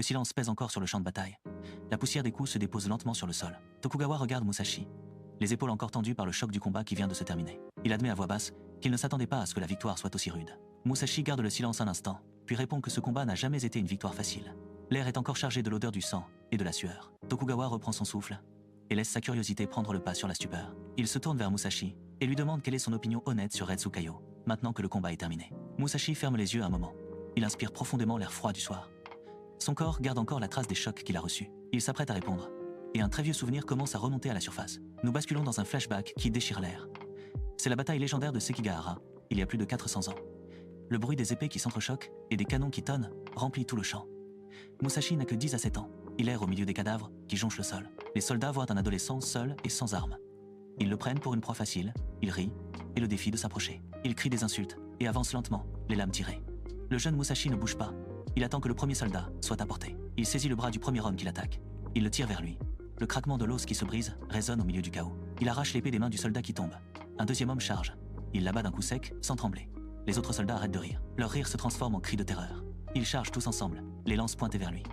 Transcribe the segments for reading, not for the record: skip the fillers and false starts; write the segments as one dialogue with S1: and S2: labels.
S1: Le silence pèse encore sur le champ de bataille. La poussière des coups se dépose lentement sur le sol. Tokugawa regarde Musashi, les épaules encore tendues par le choc du combat qui vient de se terminer. Il admet à voix basse qu'il ne s'attendait pas à ce que la victoire soit aussi rude. Musashi garde le silence un instant, puis répond que ce combat n'a jamais été une victoire facile. L'air est encore chargé de l'odeur du sang et de la sueur. Tokugawa reprend son souffle et laisse sa curiosité prendre le pas sur la stupeur. Il se tourne vers Musashi et lui demande quelle est son opinion honnête sur Retsu Kaio, maintenant que le combat est terminé. Musashi ferme les yeux un moment. Il inspire profondément l'air froid du soir. Son corps garde encore la trace des chocs qu'il a reçus. Il s'apprête à répondre, et un très vieux souvenir commence à remonter à la surface. Nous basculons dans un flashback qui déchire l'air. C'est la bataille légendaire de Sekigahara, il y a plus de 400 ans. Le bruit des épées qui s'entrechoquent et des canons qui tonnent remplit tout le champ. Musashi n'a que 10 à 7 ans. Il erre au milieu des cadavres qui jonchent le sol. Les soldats voient un adolescent seul et sans armes. Ils le prennent pour une proie facile, il rit et le défie de s'approcher. Il crie des insultes et avance lentement, les lames tirées. Le jeune Musashi ne bouge pas. Il attend que le premier soldat soit à portée. Il saisit le bras du premier homme qui l'attaque. Il le tire vers lui. Le craquement de l'os qui se brise résonne au milieu du chaos. Il arrache l'épée des mains du soldat qui tombe. Un deuxième homme charge. Il l'abat d'un coup sec, sans trembler. Les autres soldats arrêtent de rire. Leur rire se transforme en cri de terreur. Ils chargent tous ensemble, les lances pointées vers lui.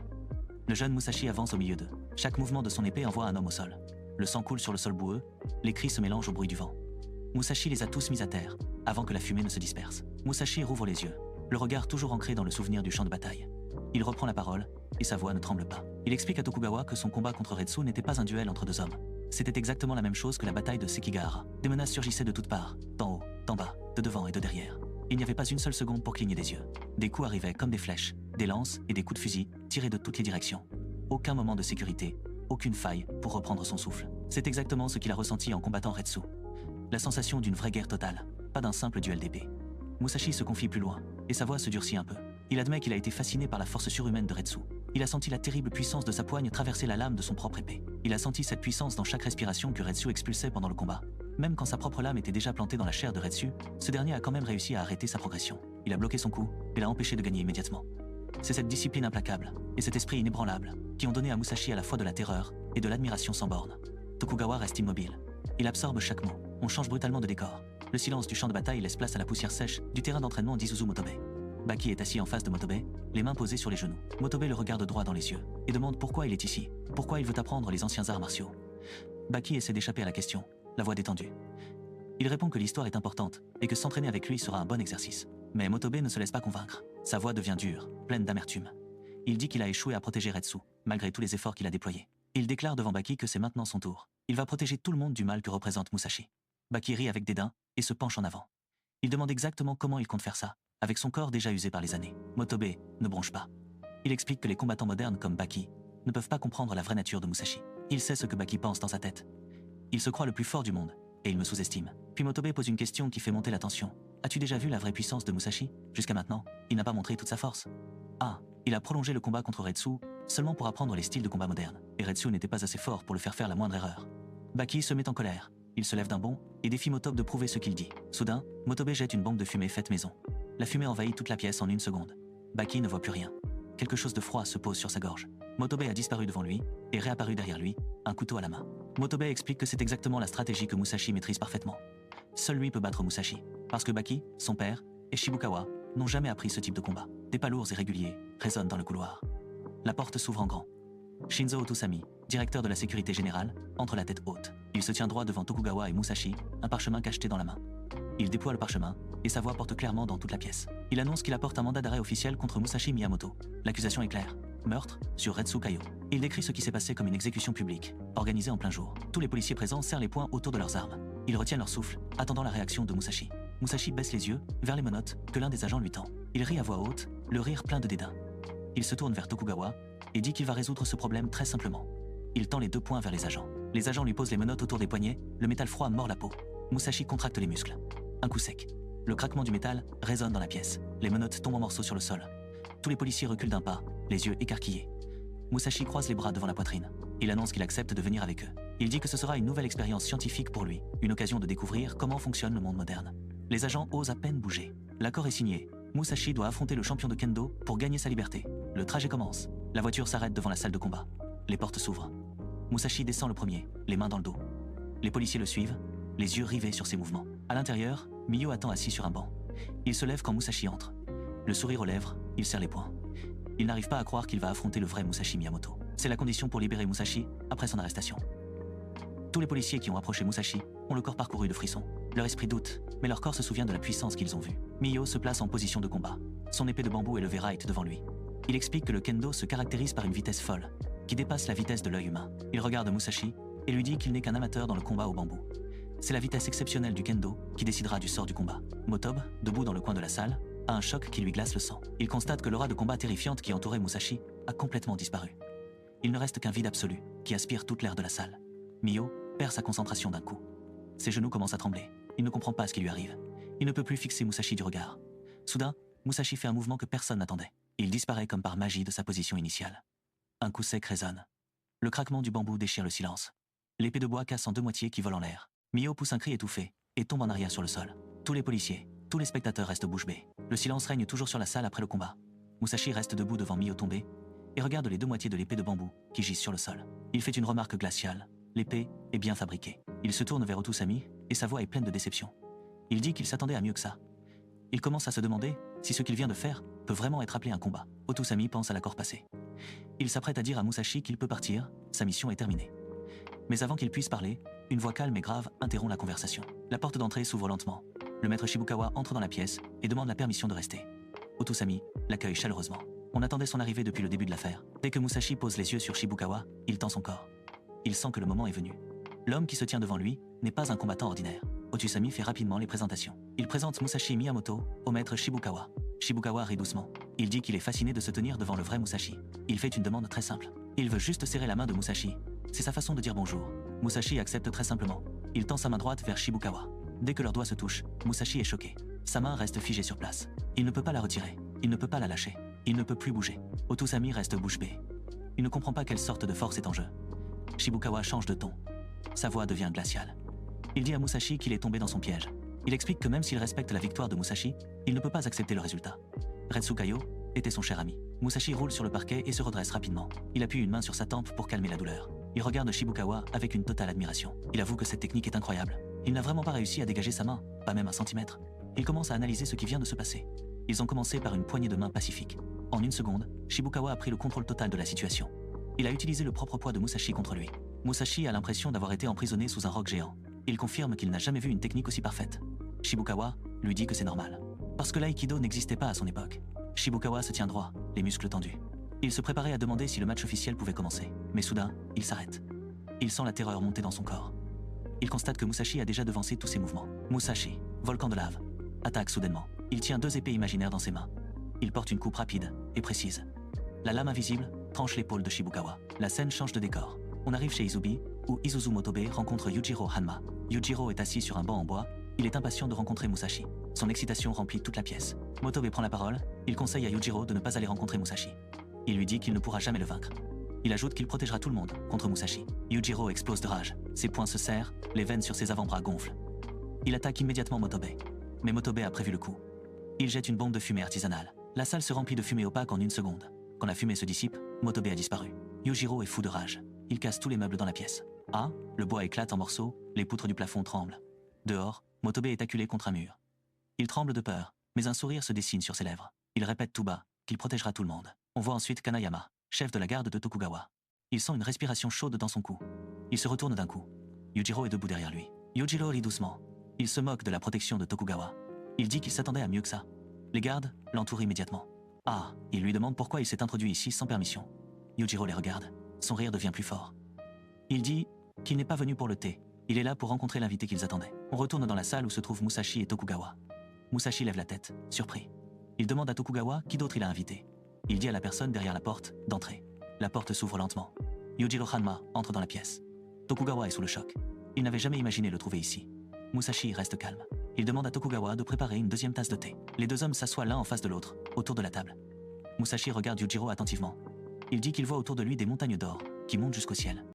S1: Le jeune Musashi avance au milieu d'eux. Chaque mouvement de son épée envoie un homme au sol. Le sang coule sur le sol boueux, les cris se mélangent au bruit du vent. Musashi les a tous mis à terre, avant que la fumée ne se disperse. Musashi rouvre les yeux, le regard toujours ancré dans le souvenir du champ de bataille. Il reprend la parole, et sa voix ne tremble pas. Il explique à Tokugawa que son combat contre Retsu n'était pas un duel entre deux hommes. C'était exactement la même chose que la bataille de Sekigahara. Des menaces surgissaient de toutes parts, d'en haut, d'en bas, de devant et de derrière. Il n'y avait pas une seule seconde pour cligner des yeux. Des coups arrivaient comme des flèches, des lances et des coups de fusil tirés de toutes les directions. Aucun moment de sécurité, aucune faille pour reprendre son souffle. C'est exactement ce qu'il a ressenti en combattant Retsu. La sensation d'une vraie guerre totale, pas d'un simple duel d'épée. Musashi se confie plus loin, et sa voix se durcit un peu. Il admet qu'il a été fasciné par la force surhumaine de Retsu. Il a senti la terrible puissance de sa poigne traverser la lame de son propre épée. Il a senti cette puissance dans chaque respiration que Retsu expulsait pendant le combat. Même quand sa propre lame était déjà plantée dans la chair de Retsu, ce dernier a quand même réussi à arrêter sa progression. Il a bloqué son coup et l'a empêché de gagner immédiatement. C'est cette discipline implacable et cet esprit inébranlable qui ont donné à Musashi à la fois de la terreur et de l'admiration sans borne. Tokugawa reste immobile. Il absorbe chaque mot. On change brutalement de décor. Le silence du champ de bataille laisse place à la poussière sèche du terrain d'entraînement d'Isuzu Motobe. Baki est assis en face de Motobe, les mains posées sur les genoux. Motobe le regarde droit dans les yeux et demande pourquoi il est ici, pourquoi il veut apprendre les anciens arts martiaux. Baki essaie d'échapper à la question, la voix détendue. Il répond que l'histoire est importante et que s'entraîner avec lui sera un bon exercice. Mais Motobe ne se laisse pas convaincre. Sa voix devient dure, pleine d'amertume. Il dit qu'il a échoué à protéger Retsu, malgré tous les efforts qu'il a déployés. Il déclare devant Baki que c'est maintenant son tour. Il va protéger tout le monde du mal que représente Musashi. Baki rit avec dédain et se penche en avant. Il demande exactement comment il compte faire ça, avec son corps déjà usé par les années. Motobe ne bronche pas. Il explique que les combattants modernes comme Baki ne peuvent pas comprendre la vraie nature de Musashi. Il sait ce que Baki pense dans sa tête. Il se croit le plus fort du monde, et il me sous-estime. Puis Motobe pose une question qui fait monter la tension. As-tu déjà vu la vraie puissance de Musashi? Jusqu'à maintenant, il n'a pas montré toute sa force. Ah, il a prolongé le combat contre Retsu seulement pour apprendre les styles de combat modernes. Et Retsu n'était pas assez fort pour le faire faire la moindre erreur. Baki se met en colère. Il se lève d'un bond et défie Motobe de prouver ce qu'il dit. Soudain, Motobe jette une bombe de fumée faite maison. La fumée envahit toute la pièce en une seconde. Baki ne voit plus rien. Quelque chose de froid se pose sur sa gorge. Motobe a disparu devant lui et réapparu derrière lui, un couteau à la main. Motobe explique que c'est exactement la stratégie que Musashi maîtrise parfaitement. Seul lui peut battre Musashi, parce que Baki, son père, et Shibukawa n'ont jamais appris ce type de combat. Des pas lourds et réguliers résonnent dans le couloir. La porte s'ouvre en grand. Shinzo Otusami, directeur de la sécurité générale, entre la tête haute. Il se tient droit devant Tokugawa et Musashi, un parchemin cacheté dans la main. Il déploie le parchemin, et sa voix porte clairement dans toute la pièce. Il annonce qu'il apporte un mandat d'arrêt officiel contre Musashi Miyamoto. L'accusation est claire. Meurtre sur Retsu Kaio. Il décrit ce qui s'est passé comme une exécution publique, organisée en plein jour. Tous les policiers présents serrent les poings autour de leurs armes. Ils retiennent leur souffle, attendant la réaction de Musashi. Musashi baisse les yeux vers les menottes que l'un des agents lui tend. Il rit à voix haute, le rire plein de dédain. Il se tourne vers Tokugawa et dit qu'il va résoudre ce problème très simplement. Il tend les deux poings vers les agents. Les agents lui posent les menottes autour des poignets, le métal froid mord la peau. Musashi contracte les muscles. Un coup sec. Le craquement du métal résonne dans la pièce. Les menottes tombent en morceaux sur le sol. Tous les policiers reculent d'un pas, les yeux écarquillés. Musashi croise les bras devant la poitrine. Il annonce qu'il accepte de venir avec eux. Il dit que ce sera une nouvelle expérience scientifique pour lui, une occasion de découvrir comment fonctionne le monde moderne. Les agents osent à peine bouger. L'accord est signé. Musashi doit affronter le champion de kendo pour gagner sa liberté. Le trajet commence. La voiture s'arrête devant la salle de combat. Les portes s'ouvrent. Musashi descend le premier, les mains dans le dos. Les policiers le suivent, les yeux rivés sur ses mouvements. À l'intérieur, Miyo attend assis sur un banc. Il se lève quand Musashi entre. Le sourire aux lèvres, il serre les poings. Il n'arrive pas à croire qu'il va affronter le vrai Musashi Miyamoto. C'est la condition pour libérer Musashi après son arrestation. Tous les policiers qui ont approché Musashi ont le corps parcouru de frissons. Leur esprit doute, mais leur corps se souvient de la puissance qu'ils ont vue. Miyo se place en position de combat. Son épée de bambou est levée right devant lui. Il explique que le kendo se caractérise par une vitesse folle, qui dépasse la vitesse de l'œil humain. Il regarde Musashi et lui dit qu'il n'est qu'un amateur dans le combat au bambou. C'est la vitesse exceptionnelle du kendo qui décidera du sort du combat. Motobe, debout dans le coin de la salle, a un choc qui lui glace le sang. Il constate que l'aura de combat terrifiante qui entourait Musashi a complètement disparu. Il ne reste qu'un vide absolu qui aspire toute l'air de la salle. Miyo perd sa concentration d'un coup. Ses genoux commencent à trembler. Il ne comprend pas ce qui lui arrive. Il ne peut plus fixer Musashi du regard. Soudain, Musashi fait un mouvement que personne n'attendait. Il disparaît comme par magie de sa position initiale. Un coup sec résonne. Le craquement du bambou déchire le silence. L'épée de bois casse en deux moitiés qui volent en l'air. Miyo pousse un cri étouffé et tombe en arrière sur le sol. Tous les policiers, tous les spectateurs restent bouche bée. Le silence règne toujours sur la salle après le combat. Musashi reste debout devant Miyo tombé et regarde les deux moitiés de l'épée de bambou qui gisent sur le sol. Il fait une remarque glaciale. L'épée est bien fabriquée. Il se tourne vers Otusami et sa voix est pleine de déception. Il dit qu'il s'attendait à mieux que ça. Il commence à se demander si ce qu'il vient de faire peut vraiment être appelé un combat. Otusami pense à l'accord passé. Il s'apprête à dire à Musashi qu'il peut partir, sa mission est terminée. Mais avant qu'il puisse parler, une voix calme et grave interrompt la conversation. La porte d'entrée s'ouvre lentement. Le maître Shibukawa entre dans la pièce et demande la permission de rester. Otusami l'accueille chaleureusement. On attendait son arrivée depuis le début de l'affaire. Dès que Musashi pose les yeux sur Shibukawa, il tend son corps. Il sent que le moment est venu. L'homme qui se tient devant lui n'est pas un combattant ordinaire. Otusami fait rapidement les présentations. Il présente Musashi Miyamoto au maître Shibukawa. Shibukawa rit doucement. Il dit qu'il est fasciné de se tenir devant le vrai Musashi. Il fait une demande très simple. Il veut juste serrer la main de Musashi. C'est sa façon de dire bonjour. Musashi accepte très simplement. Il tend sa main droite vers Shibukawa. Dès que leurs doigts se touchent, Musashi est choqué. Sa main reste figée sur place. Il ne peut pas la retirer. Il ne peut pas la lâcher. Il ne peut plus bouger. Otusami reste bouche bée. Il ne comprend pas quelle sorte de force est en jeu. Shibukawa change de ton. Sa voix devient glaciale. Il dit à Musashi qu'il est tombé dans son piège. Il explique que même s'il respecte la victoire de Musashi, il ne peut pas accepter le résultat. Retsukayo était son cher ami. Musashi roule sur le parquet et se redresse rapidement. Il appuie une main sur sa tempe pour calmer la douleur. Il regarde Shibukawa avec une totale admiration. Il avoue que cette technique est incroyable. Il n'a vraiment pas réussi à dégager sa main, pas même un centimètre. Il commence à analyser ce qui vient de se passer. Ils ont commencé par une poignée de main pacifique. En une seconde, Shibukawa a pris le contrôle total de la situation. Il a utilisé le propre poids de Musashi contre lui. Musashi a l'impression d'avoir été emprisonné sous un roc géant. Il confirme qu'il n'a jamais vu une technique aussi parfaite. Shibukawa lui dit que c'est normal. Parce que l'aïkido n'existait pas à son époque. Shibukawa se tient droit, les muscles tendus. Il se préparait à demander si le match officiel pouvait commencer. Mais soudain, il s'arrête. Il sent la terreur monter dans son corps. Il constate que Musashi a déjà devancé tous ses mouvements. Musashi, volcan de lave, attaque soudainement. Il tient deux épées imaginaires dans ses mains. Il porte une coupe rapide et précise. La lame invisible tranche l'épaule de Shibukawa. La scène change de décor. On arrive chez Izubi, où Isuzu Motobe rencontre Yujiro Hanma. Yujiro est assis sur un banc en bois. Il est impatient de rencontrer Musashi. Son excitation remplit toute la pièce. Motobe prend la parole. Il conseille à Yujiro de ne pas aller rencontrer Musashi. Il lui dit qu'il ne pourra jamais le vaincre. Il ajoute qu'il protégera tout le monde contre Musashi. Yujiro explose de rage. Ses poings se serrent, les veines sur ses avant-bras gonflent. Il attaque immédiatement Motobe. Mais Motobe a prévu le coup. Il jette une bombe de fumée artisanale. La salle se remplit de fumée opaque en une seconde. Quand la fumée se dissipe, Motobe a disparu. Yujiro est fou de rage. Il casse tous les meubles dans la pièce. Ah, le bois éclate en morceaux, les poutres du plafond tremblent. Dehors, Motobe est acculé contre un mur. Il tremble de peur, mais un sourire se dessine sur ses lèvres. Il répète tout bas qu'il protégera tout le monde. On voit ensuite Kanayama, chef de la garde de Tokugawa. Il sent une respiration chaude dans son cou. Il se retourne d'un coup. Yujiro est debout derrière lui. Yujiro rit doucement. Il se moque de la protection de Tokugawa. Il dit qu'il s'attendait à mieux que ça. Les gardes l'entourent immédiatement. Ah, il lui demande pourquoi il s'est introduit ici sans permission. Yujiro les regarde. Son rire devient plus fort. Il dit qu'il n'est pas venu pour le thé. Il est là pour rencontrer l'invité qu'ils attendaient. On retourne dans la salle où se trouvent Musashi et Tokugawa. Musashi lève la tête, surpris. Il demande à Tokugawa qui d'autre il a invité. Il dit à la personne derrière la porte d'entrer. La porte s'ouvre lentement. Yujiro Hanma entre dans la pièce. Tokugawa est sous le choc. Il n'avait jamais imaginé le trouver ici. Musashi reste calme. Il demande à Tokugawa de préparer une deuxième tasse de thé. Les deux hommes s'assoient l'un en face de l'autre, autour de la table. Musashi regarde Yujiro attentivement. Il dit qu'il voit autour de lui des montagnes d'or, qui montent jusqu'au ciel.